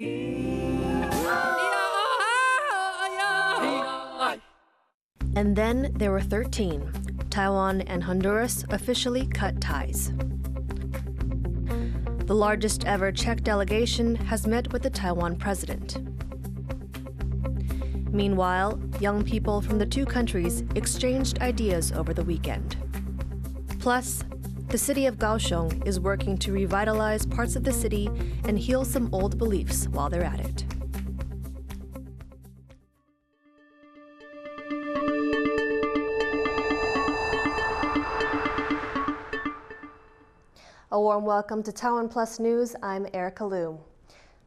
And then there were 13. Taiwan and Honduras officially cut ties. The largest ever Czech delegation has met with the Taiwan president. Meanwhile, young people from the two countries exchanged ideas over the weekend. Plus, the city of Kaohsiung is working to revitalize parts of the city and heal some old beliefs while they're at it. A warm welcome to TaiwanPlus News. I'm Erika Liu.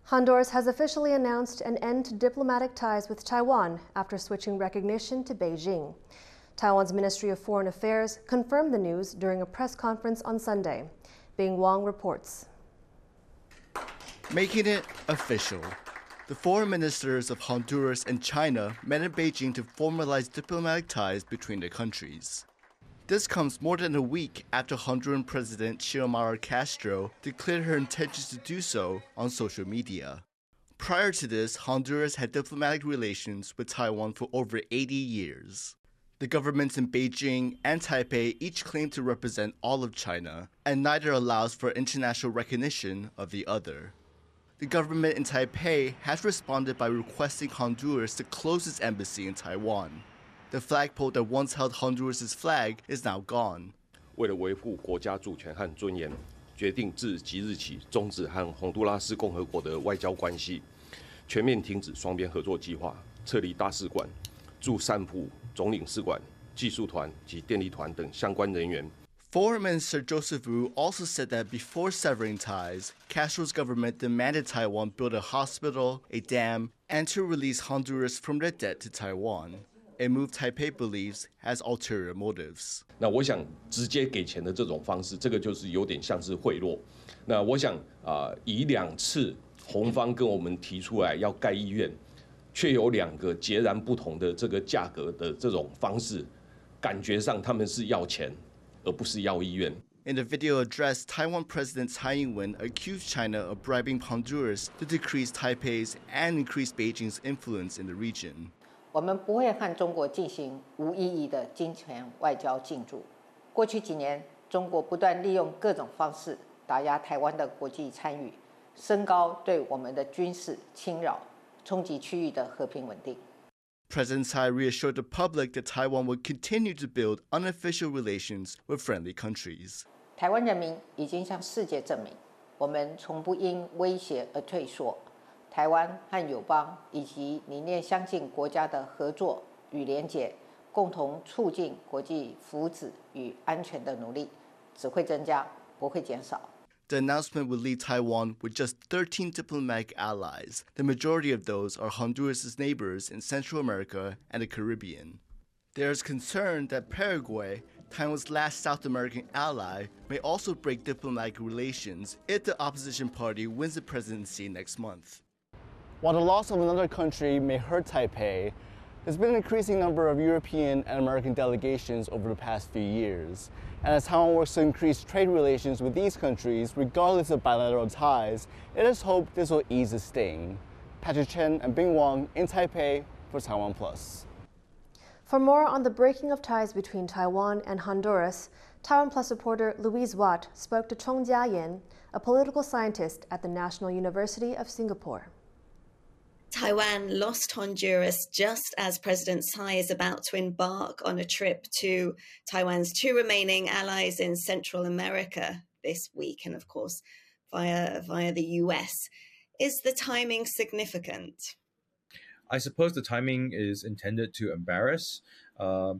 Honduras has officially announced an end to diplomatic ties with Taiwan after switching recognition to Beijing. Taiwan's Ministry of Foreign Affairs confirmed the news during a press conference on Sunday. Bing Wong reports. Making it official. The foreign ministers of Honduras and China met in Beijing to formalize diplomatic ties between the countries. This comes more than a week after Honduran President Xiomara Castro declared her intentions to do so on social media. Prior to this, Honduras had diplomatic relations with Taiwan for over 80 years. The governments in Beijing and Taipei each claim to represent all of China, and neither allows for international recognition of the other. The government in Taipei has responded by requesting Honduras to close its embassy in Taiwan. The flagpole that once held Honduras' flag is now gone. 为了维护国家主权和尊严，决定自即日起终止和洪都拉斯共和国的外交关系，全面停止双边合作计划，撤离大使馆、驻散布总领事馆、技术团及电力团等相关人员。 Foreign Minister Joseph Wu also said that before severing ties, Castro's government demanded Taiwan build a hospital, a dam, and to release Honduras from their debt to Taiwan. A move Taipei believes has ulterior motives. 那我想直接给钱的这种方式，这个就是有点像是贿赂。那我想以2次红方跟我们提出来要盖医院，却有2个截然不同的这个价格的这种方式，感觉上他们是要钱，而不是要医院。 In the video address, Taiwan President Tsai Ing-wen accused China of bribing Honduras to decrease Taipei's and increase Beijing's influence in the region. 我们不会和中国进行无意义的金钱外交竞逐。过去几年，中国不断利用各种方式打压台湾的国际参与，升高对我们的军事侵扰，冲击区域的和平稳定。 President Tsai reassured the public that Taiwan would continue to build unofficial relations with friendly countries. 台湾人民已经向世界证明，我们从不因威胁而退缩。 台湾和友邦以及理念相近国家的合作与连结，共同促进国际福祉与安全的努力，只会增加，不会减少。 The announcement would leave Taiwan with just 13 diplomatic allies. The majority of those are Honduras' neighbors in Central America and the Caribbean. There is concern that Paraguay, Taiwan's last South American ally, may also break diplomatic relations if the opposition party wins the presidency next month. While the loss of another country may hurt Taipei, there's been an increasing number of European and American delegations over the past few years. And as Taiwan works to increase trade relations with these countries, regardless of bilateral ties, it is hoped this will ease the sting. Patrick Chen and Bing Wong in Taipei for TaiwanPlus. For more on the breaking of ties between Taiwan and Honduras, TaiwanPlus reporter Louise Watt spoke to Chong Jia-yen, a political scientist at the National University of Singapore. Taiwan lost Honduras just as President Tsai is about to embark on a trip to Taiwan's 2 remaining allies in Central America this week, and of course via the US. Is the timing significant? I suppose the timing is intended to embarrass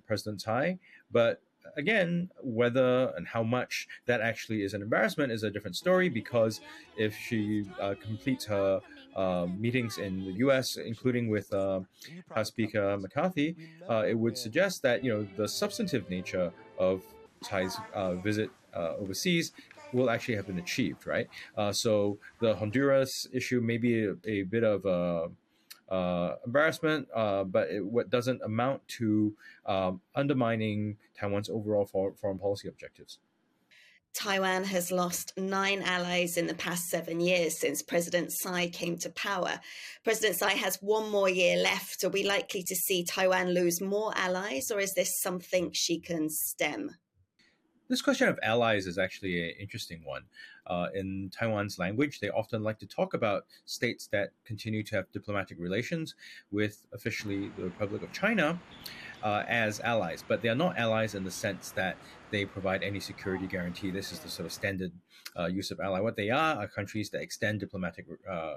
President Tsai, but again, whether and how much that actually is an embarrassment is a different story, because if she completes her meetings in the U.S., including with House Speaker McCarthy, it would suggest that the substantive nature of Tsai's visit overseas will actually have been achieved, right? So the Honduras issue may be a bit of embarrassment, but it doesn't amount to undermining Taiwan's overall foreign policy objectives. Taiwan has lost 9 allies in the past 7 years since President Tsai came to power. President Tsai has 1 more year left. Are we likely to see Taiwan lose more allies, or is this something she can stem? This question of allies is actually an interesting one. In Taiwan's language, they often like to talk about states that continue to have diplomatic relations with officially the Republic of China as allies, but they are not allies in the sense that they provide any security guarantee. This is the sort of standard use of ally. What they are countries that extend diplomatic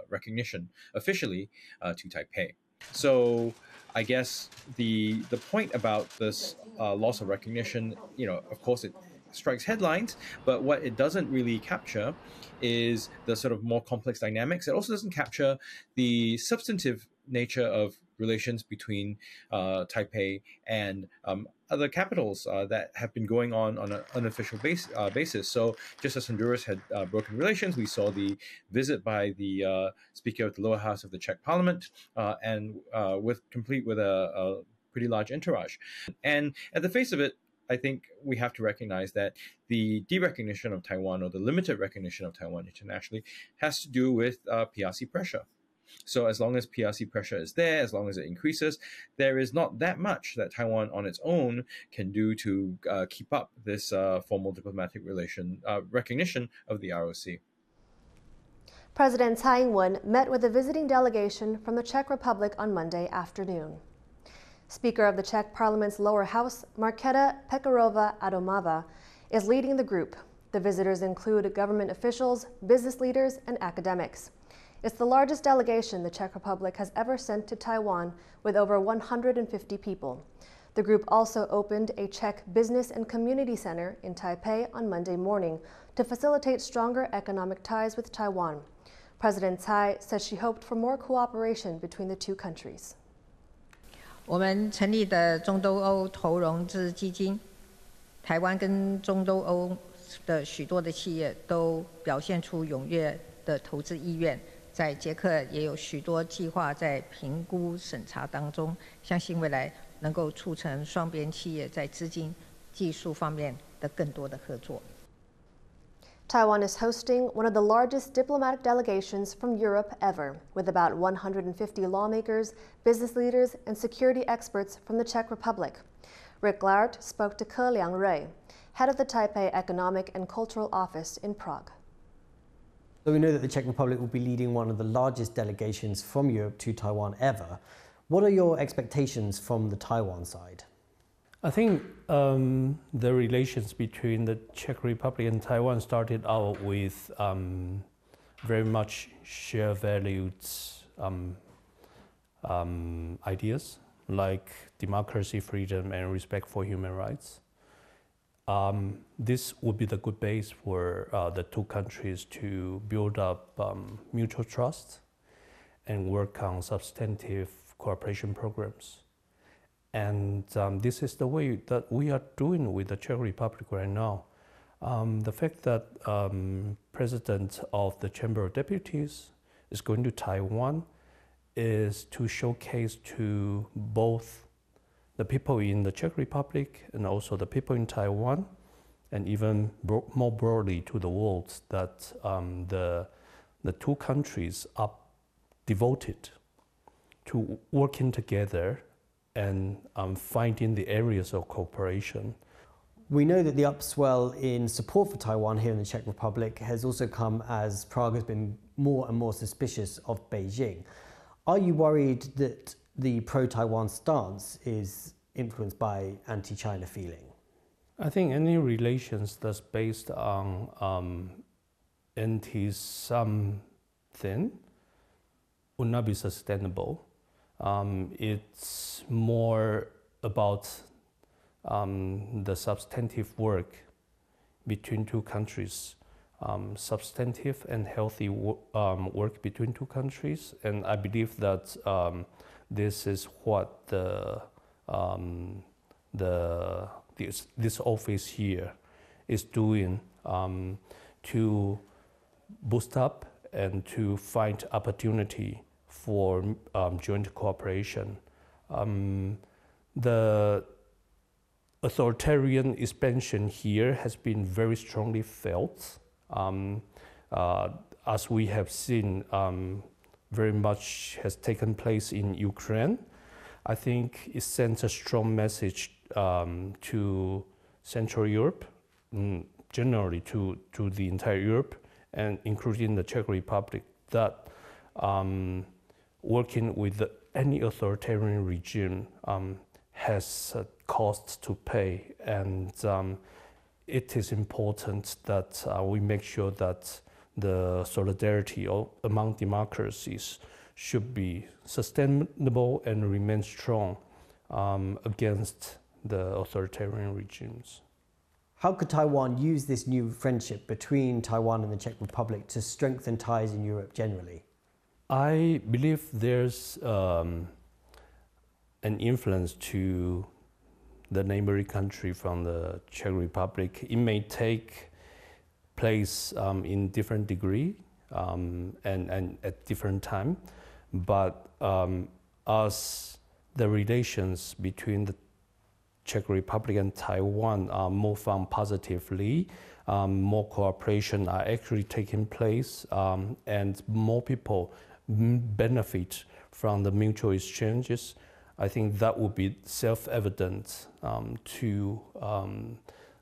recognition officially to Taipei. So I guess the point about this loss of recognition, of course it strikes headlines, but what it doesn't really capture is the sort of more complex dynamics. It also doesn't capture the substantive nature of relations between Taipei and other capitals that have been going on an unofficial basis. So just as Honduras had broken relations, we saw the visit by the Speaker of the lower house of the Czech Parliament, and complete with a pretty large entourage. And at the face of it, I think we have to recognize that the de-recognition of Taiwan, or the limited recognition of Taiwan internationally, has to do with PRC pressure. So as long as PRC pressure is there, as long as it increases, there is not that much that Taiwan on its own can do to keep up this formal diplomatic recognition of the ROC. President Tsai Ing-wen met with a visiting delegation from the Czech Republic on Monday afternoon. Speaker of the Czech Parliament's lower house, Markéta Pekarová-Adamová, is leading the group. The visitors include government officials, business leaders, and academics. It's the largest delegation the Czech Republic has ever sent to Taiwan, with over 150 people. The group also opened a Czech Business and Community Center in Taipei on Monday morning to facilitate stronger economic ties with Taiwan. President Tsai says she hoped for more cooperation between the two countries. 我们成立的中东欧投融资基金，台湾跟中东欧的许多的企业都表现出踊跃的投资意愿，在捷克也有许多计划在评估审查当中，相信未来能够促成双边企业在资金、技术方面的更多的合作。 Taiwan is hosting one of the largest diplomatic delegations from Europe ever, with about 150 lawmakers, business leaders, and security experts from the Czech Republic. Rick Laert spoke to Ke Liang Rui, head of the Taipei Economic and Cultural Office in Prague. So we know that the Czech Republic will be leading one of the largest delegations from Europe to Taiwan ever. What are your expectations from the Taiwan side? I think the relations between the Czech Republic and Taiwan started out with very much shared values, ideas like democracy, freedom, and respect for human rights. This would be the good base for the two countries to build up mutual trust and work on substantive cooperation programs. And this is the way that we are doing with the Czech Republic right now. The fact that President of the Chamber of Deputies is going to Taiwan is to showcase to both the people in the Czech Republic and also the people in Taiwan, and even more broadly to the world, that the two countries are devoted to working together and finding the areas of cooperation. We know that the upswell in support for Taiwan here in the Czech Republic has also come as Prague has been more and more suspicious of Beijing. Are you worried that the pro-Taiwan stance is influenced by anti-China feeling? I think any relations that's based on anti-something would not be sustainable. It's more about the substantive work between two countries, substantive and healthy work between two countries, and I believe that this is what this office here is doing to boost up and to find opportunity for joint cooperation. authoritarian expansion here has been very strongly felt. As we have seen, very much has taken place in Ukraine. I think it sends a strong message to Central Europe, generally to the entire Europe, and including the Czech Republic, that working with any authoritarian regime has a cost to pay, and it is important that we make sure that the solidarity among democracies should be sustainable and remain strong against the authoritarian regimes. How could Taiwan use this new friendship between Taiwan and the Czech Republic to strengthen ties in Europe generally? I believe there's an influence to the neighboring country from the Czech Republic. It may take place in different degree and at different time, but as the relations between the Czech Republic and Taiwan move on positively, more cooperation are actually taking place, and more people benefit from the mutual exchanges. I think that would be self-evident to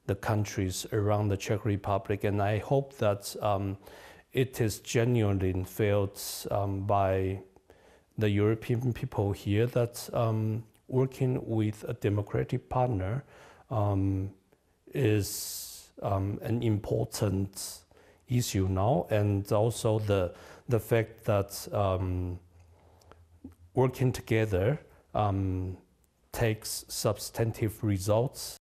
the countries around the Czech Republic, and I hope that it is genuinely felt by the European people here that working with a democratic partner is an important issue now, and also the fact that working together takes substantive results.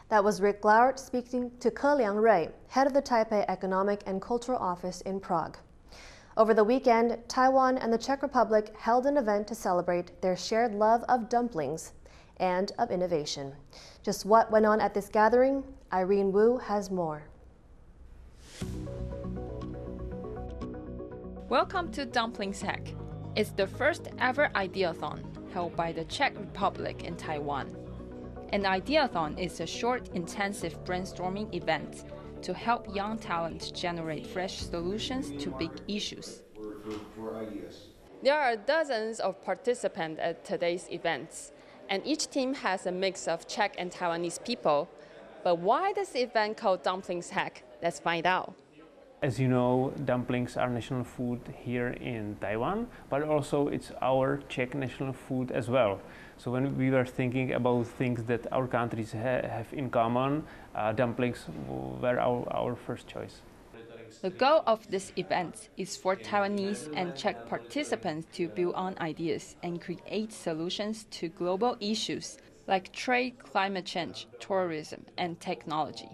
That was Rick Glaurt speaking to Ke Liang Rui, head of the Taipei Economic and Cultural Office in Prague. Over the weekend, Taiwan and the Czech Republic held an event to celebrate their shared love of dumplings and of innovation. Just what went on at this gathering? Irene Wu has more. Welcome to Dumplings Hack. It's the first ever Ideathon held by the Czech Republic in Taiwan. An Ideathon is a short, intensive brainstorming event to help young talent generate fresh solutions to big issues. There are dozens of participants at today's events, and each team has a mix of Czech and Taiwanese people. But why this event called Dumplings Hack? Let's find out. As you know, dumplings are national food here in Taiwan, but also it's our Czech national food as well. So when we were thinking about things that our countries have in common, dumplings were our first choice. The goal of this event is for Taiwanese and Czech participants to build on ideas and create solutions to global issues like trade, climate change, tourism, and technology.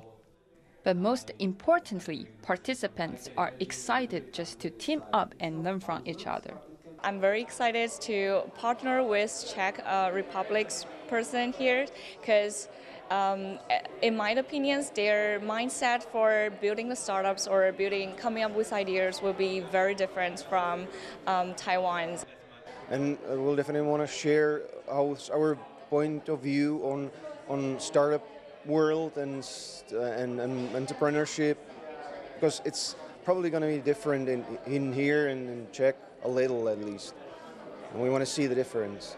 But most importantly, participants are excited just to team up and learn from each other. I'm very excited to partner with Czech Republic's person here because in my opinions, their mindset for building the startups or coming up with ideas will be very different from Taiwan's. And we'll definitely want to share our point of view on startup world and entrepreneurship, because it's probably going to be different in here and in Czech, a little at least, and we want to see the difference.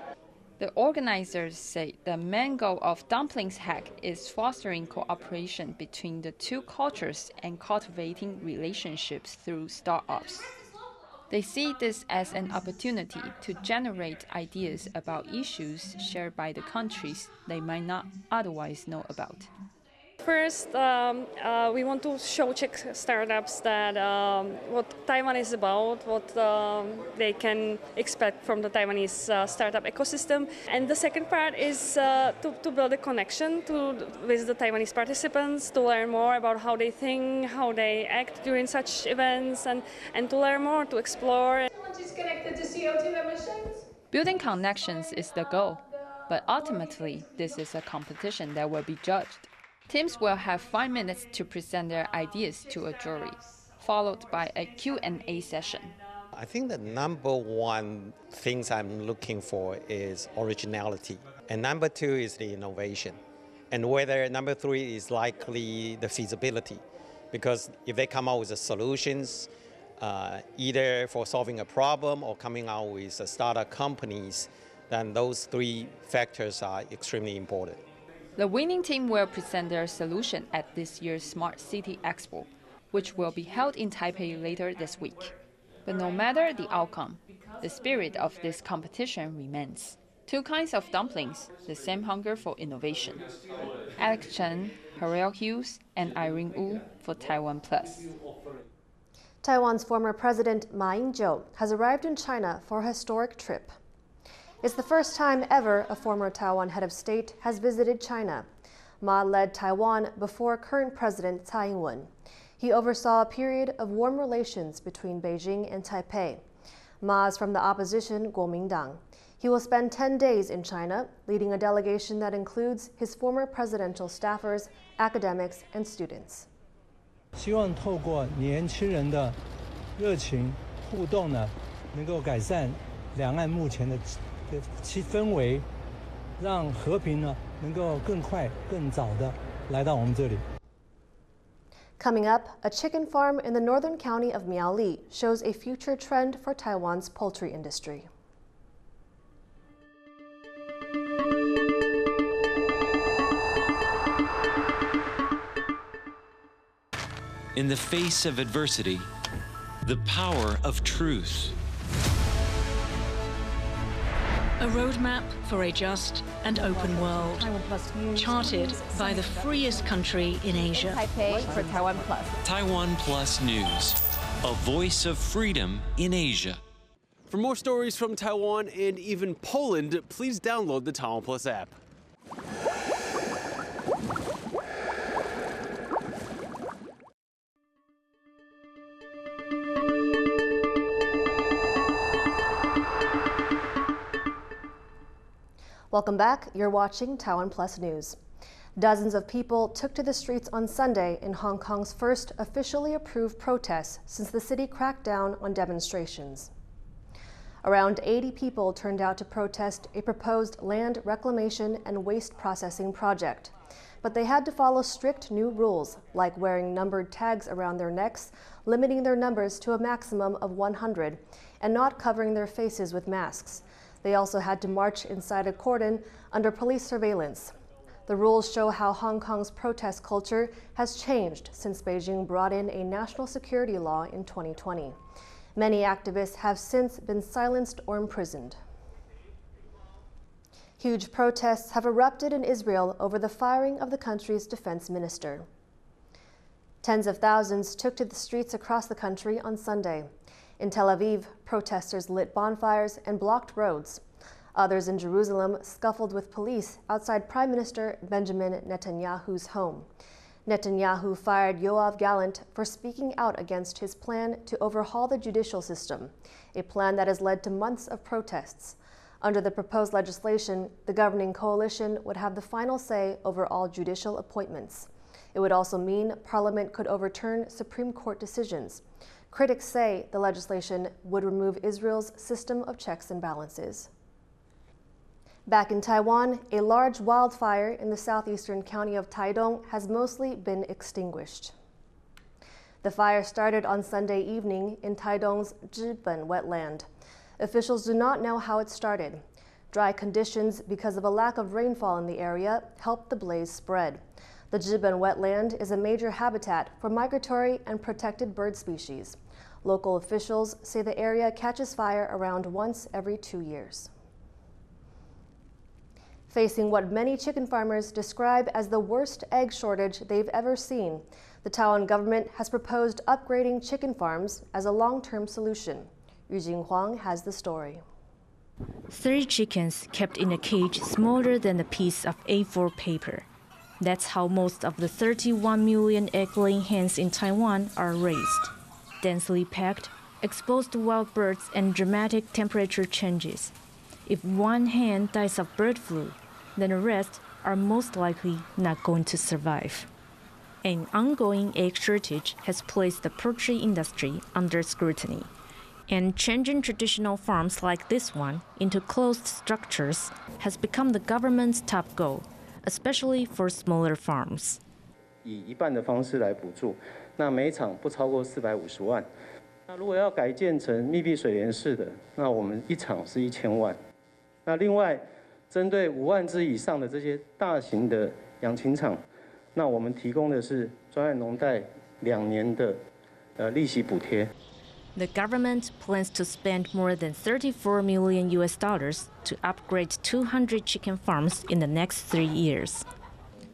The organizers say the main goal of Dumplings Hack is fostering cooperation between the two cultures and cultivating relationships through startups. They see this as an opportunity to generate ideas about issues shared by the countries they might not otherwise know about. First, we want to show Czech startups that what Taiwan is about, what they can expect from the Taiwanese startup ecosystem. And the second part is to build a connection with the Taiwanese participants, to learn more about how they think, how they act during such events, and to learn more, to explore. Which is connected to CO2 emissions? Building connections is the goal, but ultimately, this is a competition that will be judged. Teams will have 5 minutes to present their ideas to a jury, followed by a Q&A session. I think the number one things I'm looking for is originality. And number two is the innovation. And whether number three is likely the feasibility. Because if they come out with the solutions, either for solving a problem or coming out with startup companies, then those three factors are extremely important. The winning team will present their solution at this year's Smart City Expo, which will be held in Taipei later this week. But no matter the outcome, the spirit of this competition remains. Two kinds of dumplings, the same hunger for innovation. Alex Chen, Harrell Hughes, and Irene Wu for TaiwanPlus. Taiwan's former president Ma Ying-jeou has arrived in China for a historic trip. It's the first time ever a former Taiwan head of state has visited China. Ma led Taiwan before current President Tsai Ing-wen. He oversaw a period of warm relations between Beijing and Taipei. Ma is from the opposition Kuomintang. He will spend 10 days in China, leading a delegation that includes his former presidential staffers, academics, and students. 希望透过年轻人的热情互动呢，能够改善两岸目前的氛围，让和平呢能够更快、更早的来到我们这里。 Coming up, a chicken farm in the northern county of Miaoli shows a future trend for Taiwan's poultry industry. In the face of adversity, the power of truth. A roadmap for a just and open world, charted by the freest country in Asia. Taipei for TaiwanPlus. TaiwanPlus News, a voice of freedom in Asia. For more stories from Taiwan and even Poland, please download the TaiwanPlus app. Welcome back. You're watching TaiwanPlus News. Dozens of people took to the streets on Sunday in Hong Kong's first officially approved protests since the city cracked down on demonstrations. Around 80 people turned out to protest a proposed land reclamation and waste processing project. But they had to follow strict new rules, like wearing numbered tags around their necks, limiting their numbers to a maximum of 100, and not covering their faces with masks. They also had to march inside a cordon under police surveillance. The rules show how Hong Kong's protest culture has changed since Beijing brought in a national security law in 2020. Many activists have since been silenced or imprisoned. Huge protests have erupted in Israel over the firing of the country's defense minister. Tens of thousands took to the streets across the country on Sunday. In Tel Aviv, protesters lit bonfires and blocked roads. Others in Jerusalem scuffled with police outside Prime Minister Benjamin Netanyahu's home. Netanyahu fired Yoav Gallant for speaking out against his plan to overhaul the judicial system, a plan that has led to months of protests. Under the proposed legislation, the governing coalition would have the final say over all judicial appointments. It would also mean Parliament could overturn Supreme Court decisions. Critics say the legislation would remove Israel's system of checks and balances. Back in Taiwan, a large wildfire in the southeastern county of Taidong has mostly been extinguished. The fire started on Sunday evening in Taidong's Zhiben wetland. Officials do not know how it started. Dry conditions because of a lack of rainfall in the area helped the blaze spread. The Zhiben wetland is a major habitat for migratory and protected bird species. Local officials say the area catches fire around once every 2 years. Facing what many chicken farmers describe as the worst egg shortage they've ever seen, the Taiwan government has proposed upgrading chicken farms as a long-term solution. Yu Jinghuang has the story. 30 chickens kept in a cage smaller than a piece of A4 paper. That's how most of the 31 million egg-laying hens in Taiwan are raised. Densely packed, exposed to wild birds and dramatic temperature changes. If one hen dies of bird flu, then the rest are most likely not going to survive. An ongoing egg shortage has placed the poultry industry under scrutiny. And changing traditional farms like this one into closed structures has become the government's top goal, especially for smaller farms. 以一半的方式来补助，那每场不超过450万。那如果要改建成密闭水帘式的，那我们一场是1000万。那另外，针对5万只以上的这些大型的养禽场，那我们提供的是专案农贷2年的利息补贴。 The government plans to spend more than $34 million to upgrade 200 chicken farms in the next 3 years.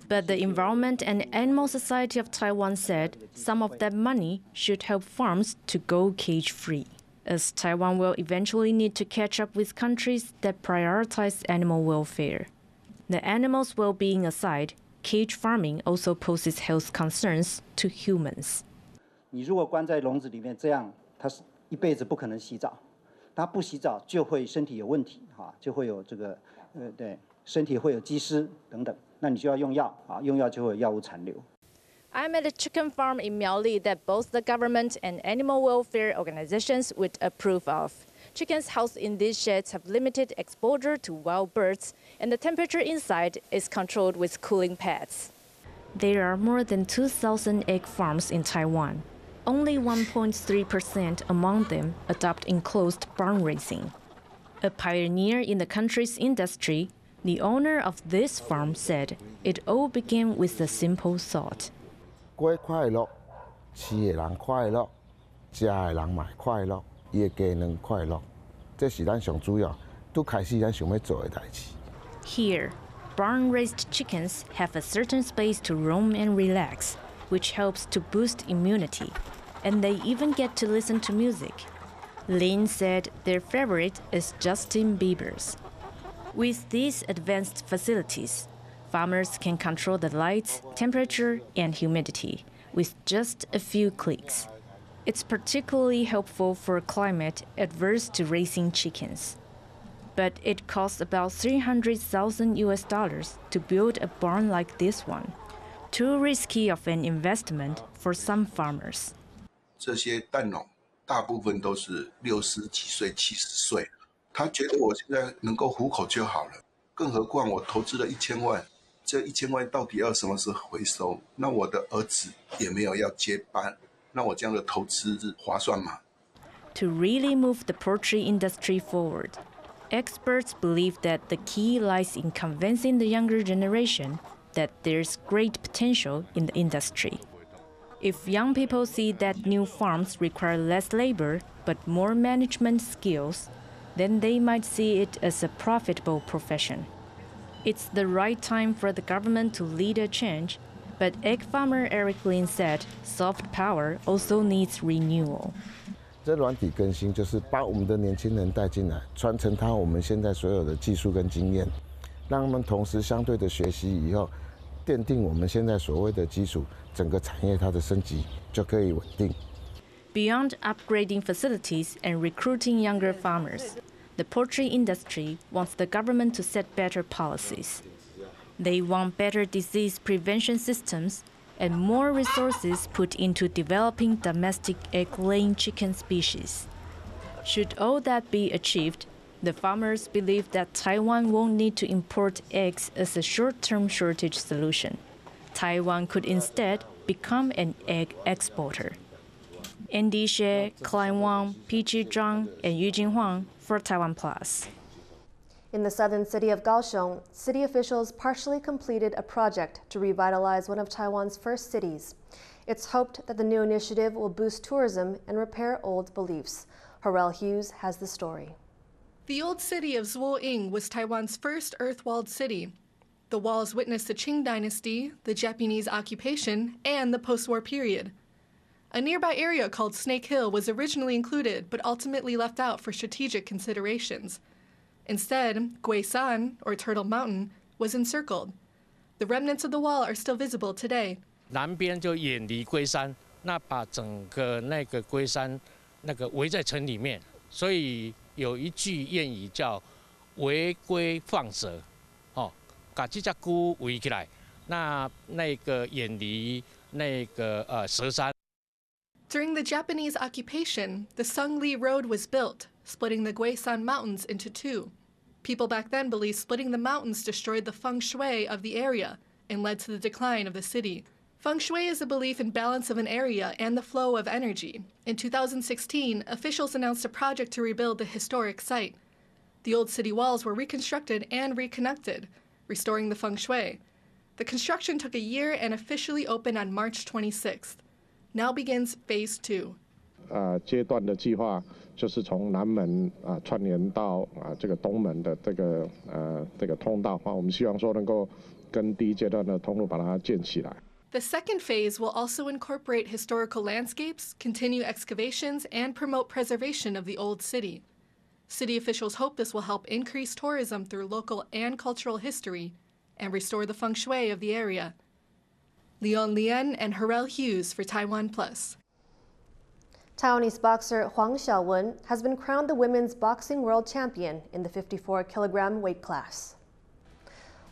But the Environment and Animal Society of Taiwan said some of that money should help farms to go cage-free, as Taiwan will eventually need to catch up with countries that prioritize animal welfare. The animals' well-being aside, cage farming also poses health concerns to humans. 你如果关在笼子里面这样。 它是一辈子不可能洗澡，它不洗澡就会身体有问题就会有这个对身体会有积湿等等，那你就要用药用药就会有药物残留。 I'm at a chicken farm in Miaoli that both the government and animal welfare organizations would approve of. Chickens housed in these sheds have limited exposure to wild birds, and the temperature inside is controlled with cooling pads. There are more than 2,000 egg farms in Taiwan. Only 1.3% among them adopt enclosed barn raising. A pioneer in the country's industry, the owner of this farm said it all began with a simple thought. 过快乐，饲的人快乐，食的人嘛快乐，伊的家人快乐，这是咱上主要，拄开始咱想要做的代志。Here, barn-raised chickens have a certain space to roam and relax, which helps to boost immunity, and they even get to listen to music. Lin said their favorite is Justin Bieber's. With these advanced facilities, farmers can control the light, temperature, and humidity with just a few clicks. It's particularly helpful for a climate adverse to raising chickens. But it costs about $300,000 to build a barn like this one. Too risky of an investment for some farmers. 这些蛋农大部分都是60几岁、70岁，他觉得我现在能够糊口就好了，更何况我投资了1000万，这1000万到底要什么时候回收？那我的儿子也没有要接班，那我这样的投资划算吗？ To really move the poultry industry forward, experts believe that the key lies in convincing the younger generation that there's great potential in the industry. If young people see that new farms require less labor but more management skills, then they might see it as a profitable profession. It's the right time for the government to lead a change, but egg farmer Erika Liu said soft power also needs renewal. 这软体更新就是把我们的年轻人带进来，传承我们现在所有的技术跟经验，让他们同时相对的学习以后，奠定我们现在所谓的基础，整个产业它的升级就可以稳定。Beyond upgrading facilities and recruiting younger farmers, the poultry industry wants the government to set better policies. They want better disease prevention systems and more resources put into developing domestic egg-laying chicken species. Should all that be achieved, the farmers believe that Taiwan won't need to import eggs as a short-term shortage solution. Taiwan could instead become an egg exporter. Andy Xie, Klein Wang, Pichi Zhang, and Yujin Huang for TaiwanPlus. In the southern city of Kaohsiung, city officials partially completed a project to revitalize one of Taiwan's first cities. It's hoped that the new initiative will boost tourism and repair old beliefs. Harrell Hughes has the story. The old city of Zuoying was Taiwan's first earth-walled city. The walls witnessed the Qing dynasty, the Japanese occupation, and the post-war period. A nearby area called Snake Hill was originally included but ultimately left out for strategic considerations. Instead, Guisan, or Turtle Mountain, was encircled. The remnants of the wall are still visible today. 南边就远离龟山，那把整个那个龟山那个围在城里面，所以有一句谚语叫“围龟放蛇”，把这只龟围起来，那个远离那个蛇山。During the Japanese occupation, the Sungli Road was built, splitting the Guisan Mountains into two. People back then believed splitting the mountains destroyed the feng shui of the area and led to the decline of the city. Feng shui is a belief in balance of an area and the flow of energy. In 2016, officials announced a project to rebuild the historic site. The old city walls were reconstructed and reconnected, restoring the feng shui. The construction took a year and officially opened on March 26th. Now begins Phase 2. 阶段的计划就是从南门串联到这个东门的这个通道我们希望说能够跟第一阶段的通路把它建起来。 The second phase will also incorporate historical landscapes, continue excavations, and promote preservation of the old city. City officials hope this will help increase tourism through local and cultural history and restore the feng shui of the area. Leon Lien and Harel Hughes for TaiwanPlus. Taiwanese boxer Huang Xiaowen has been crowned the women's boxing world champion in the 54-kilogram weight class.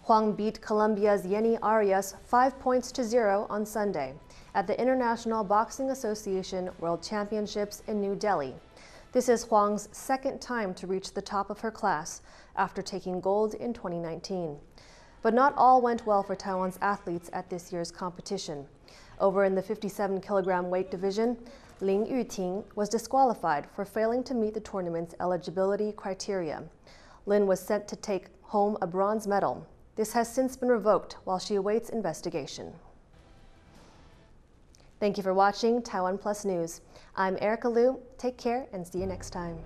Huang beat Colombia's Yenny Arias 5-0 on Sunday at the International Boxing Association World Championships in New Delhi. This is Huang's second time to reach the top of her class after taking gold in 2019. But not all went well for Taiwan's athletes at this year's competition. Over in the 57-kilogram weight division, Ling Yuting was disqualified for failing to meet the tournament's eligibility criteria. Lin was set to take home a bronze medal. This has since been revoked while she awaits investigation. Thank you for watching TaiwanPlus News. I'm Erika Liu. Take care and see you next time.